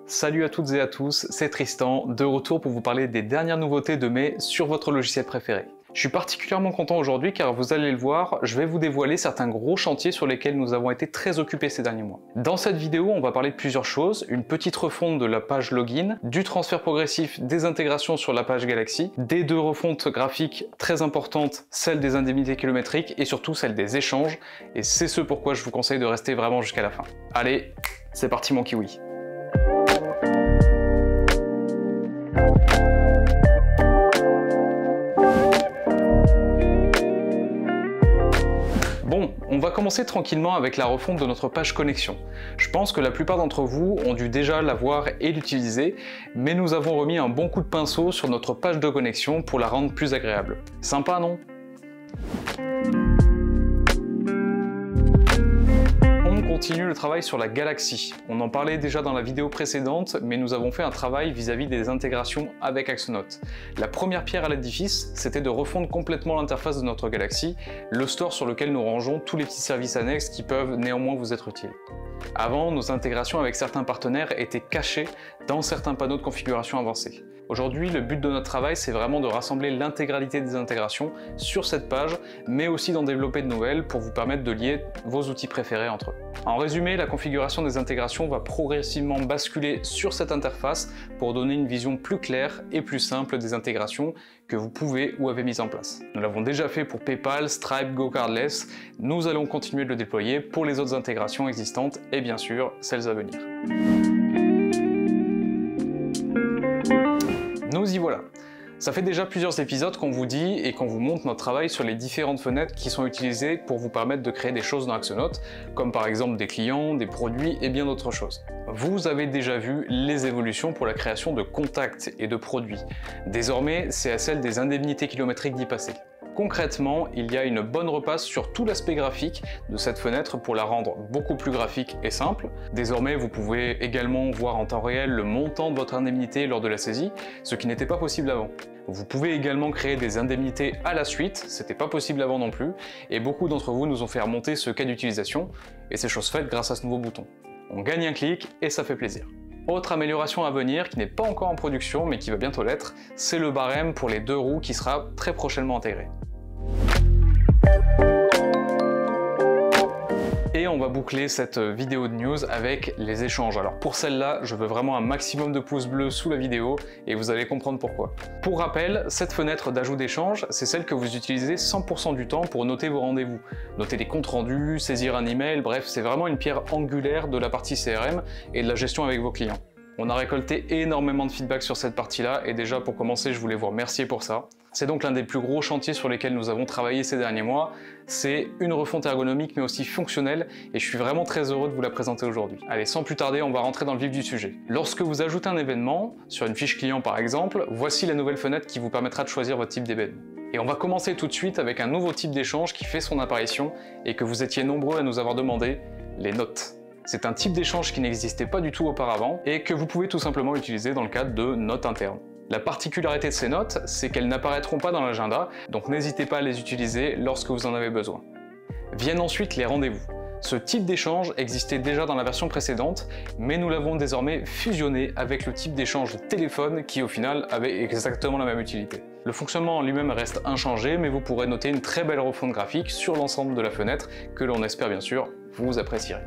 Salut à toutes et à tous, c'est Tristan, de retour pour vous parler des dernières nouveautés de mai sur votre logiciel préféré. Je suis particulièrement content aujourd'hui car vous allez le voir, je vais vous dévoiler certains gros chantiers sur lesquels nous avons été très occupés ces derniers mois. Dans cette vidéo, on va parler de plusieurs choses, une petite refonte de la page login, du transfert progressif des intégrations sur la page Galaxy, des deux refontes graphiques très importantes, celle des indemnités kilométriques et surtout celle des échanges, et c'est ce pourquoi je vous conseille de rester vraiment jusqu'à la fin. Allez, c'est parti mon kiwi. Bon, on va commencer tranquillement avec la refonte de notre page connexion. Je pense que la plupart d'entre vous ont dû déjà la voir et l'utiliser, mais nous avons remis un bon coup de pinceau sur notre page de connexion pour la rendre plus agréable. Sympa, non ? On continue le travail sur la Galaxy. On en parlait déjà dans la vidéo précédente, mais nous avons fait un travail vis-à-vis des intégrations avec Axonote. La première pierre à l'édifice, c'était de refondre complètement l'interface de notre Galaxy, le store sur lequel nous rangeons tous les petits services annexes qui peuvent néanmoins vous être utiles. Avant, nos intégrations avec certains partenaires étaient cachées dans certains panneaux de configuration avancés. Aujourd'hui, le but de notre travail, c'est vraiment de rassembler l'intégralité des intégrations sur cette page, mais aussi d'en développer de nouvelles pour vous permettre de lier vos outils préférés entre eux. En résumé, la configuration des intégrations va progressivement basculer sur cette interface pour donner une vision plus claire et plus simple des intégrations que vous pouvez ou avez mises en place. Nous l'avons déjà fait pour PayPal, Stripe, GoCardless, nous allons continuer de le déployer pour les autres intégrations existantes et bien sûr, celles à venir. Nous y voilà. Ça fait déjà plusieurs épisodes qu'on vous dit et qu'on vous montre notre travail sur les différentes fenêtres qui sont utilisées pour vous permettre de créer des choses dans Axonote, comme par exemple des clients, des produits et bien d'autres choses. Vous avez déjà vu les évolutions pour la création de contacts et de produits. Désormais, c'est à celle des indemnités kilométriques d'y passer. Concrètement, il y a une bonne repasse sur tout l'aspect graphique de cette fenêtre pour la rendre beaucoup plus graphique et simple. Désormais, vous pouvez également voir en temps réel le montant de votre indemnité lors de la saisie, ce qui n'était pas possible avant. Vous pouvez également créer des indemnités à la suite, c'était pas possible avant non plus, et beaucoup d'entre vous nous ont fait remonter ce cas d'utilisation, et c'est chose faite grâce à ce nouveau bouton. On gagne un clic et ça fait plaisir. Autre amélioration à venir qui n'est pas encore en production mais qui va bientôt l'être, c'est le barème pour les deux roues qui sera très prochainement intégré. Et on va boucler cette vidéo de news avec les échanges. Alors pour celle-là, je veux vraiment un maximum de pouces bleus sous la vidéo et vous allez comprendre pourquoi. Pour rappel, cette fenêtre d'ajout d'échange, c'est celle que vous utilisez 100% du temps pour noter vos rendez-vous. Noter des comptes rendus, saisir un email, bref, c'est vraiment une pierre angulaire de la partie CRM et de la gestion avec vos clients. On a récolté énormément de feedback sur cette partie-là et déjà pour commencer, je voulais vous remercier pour ça. C'est donc l'un des plus gros chantiers sur lesquels nous avons travaillé ces derniers mois. C'est une refonte ergonomique mais aussi fonctionnelle et je suis vraiment très heureux de vous la présenter aujourd'hui. Allez, sans plus tarder, on va rentrer dans le vif du sujet. Lorsque vous ajoutez un événement, sur une fiche client par exemple, voici la nouvelle fenêtre qui vous permettra de choisir votre type d'événement. Et on va commencer tout de suite avec un nouveau type d'échange qui fait son apparition et que vous étiez nombreux à nous avoir demandé, les notes. C'est un type d'échange qui n'existait pas du tout auparavant et que vous pouvez tout simplement utiliser dans le cadre de notes internes. La particularité de ces notes, c'est qu'elles n'apparaîtront pas dans l'agenda, donc n'hésitez pas à les utiliser lorsque vous en avez besoin. Viennent ensuite les rendez-vous. Ce type d'échange existait déjà dans la version précédente, mais nous l'avons désormais fusionné avec le type d'échange de téléphone qui au final avait exactement la même utilité. Le fonctionnement en lui-même reste inchangé, mais vous pourrez noter une très belle refonte graphique sur l'ensemble de la fenêtre que l'on espère bien sûr vous apprécierez.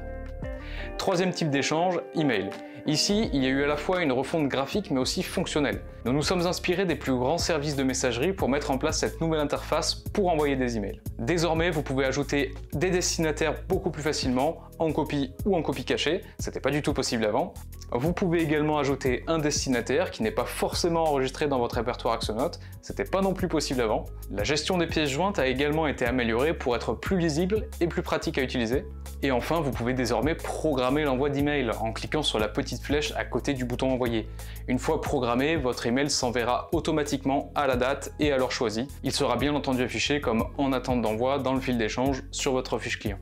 Troisième type d'échange, email. Ici, il y a eu à la fois une refonte graphique mais aussi fonctionnelle. Nous nous sommes inspirés des plus grands services de messagerie pour mettre en place cette nouvelle interface pour envoyer des emails. Désormais, vous pouvez ajouter des destinataires beaucoup plus facilement, en copie ou en copie cachée, c'était pas du tout possible avant. Vous pouvez également ajouter un destinataire qui n'est pas forcément enregistré dans votre répertoire Axonote, c'était pas non plus possible avant. La gestion des pièces jointes a également été améliorée pour être plus lisible et plus pratique à utiliser. Et enfin, vous pouvez désormais programmer l'envoi d'email en cliquant sur la petite flèche à côté du bouton envoyer. Une fois programmé, votre email s'enverra automatiquement à la date et à l'heure choisie. Il sera bien entendu affiché comme en attente d'envoi dans le fil d'échange sur votre fiche client.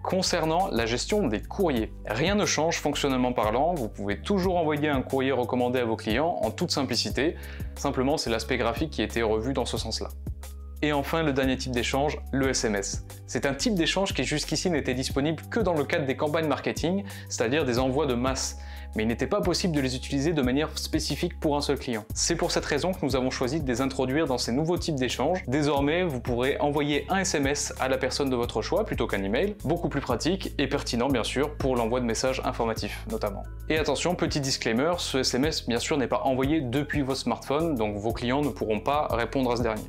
Concernant la gestion des courriers, rien ne change fonctionnellement parlant, vous pouvez toujours envoyer un courrier recommandé à vos clients en toute simplicité, simplement c'est l'aspect graphique qui a été revu dans ce sens-là. Et enfin, le dernier type d'échange, le SMS. C'est un type d'échange qui jusqu'ici n'était disponible que dans le cadre des campagnes marketing, c'est-à-dire des envois de masse. mais il n'était pas possible de les utiliser de manière spécifique pour un seul client. C'est pour cette raison que nous avons choisi de les introduire dans ces nouveaux types d'échanges. Désormais, vous pourrez envoyer un SMS à la personne de votre choix plutôt qu'un email, beaucoup plus pratique et pertinent bien sûr pour l'envoi de messages informatifs notamment. Et attention, petit disclaimer, ce SMS bien sûr n'est pas envoyé depuis votre smartphone, donc vos clients ne pourront pas répondre à ce dernier.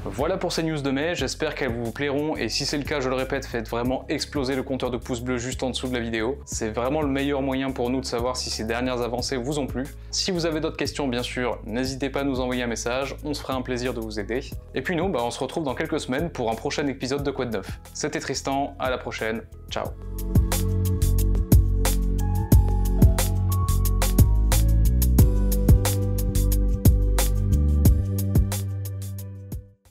Voilà pour ces news de mai, j'espère qu'elles vous plairont et si c'est le cas, je le répète, faites vraiment exploser le compteur de pouces bleus juste en dessous de la vidéo. C'est vraiment le meilleur moyen pour nous de savoir si ces dernières avancées vous ont plu. Si vous avez d'autres questions, bien sûr, n'hésitez pas à nous envoyer un message, on se fera un plaisir de vous aider. Et puis nous, on se retrouve dans quelques semaines pour un prochain épisode de Quoi de neuf. C'était Tristan, à la prochaine, ciao.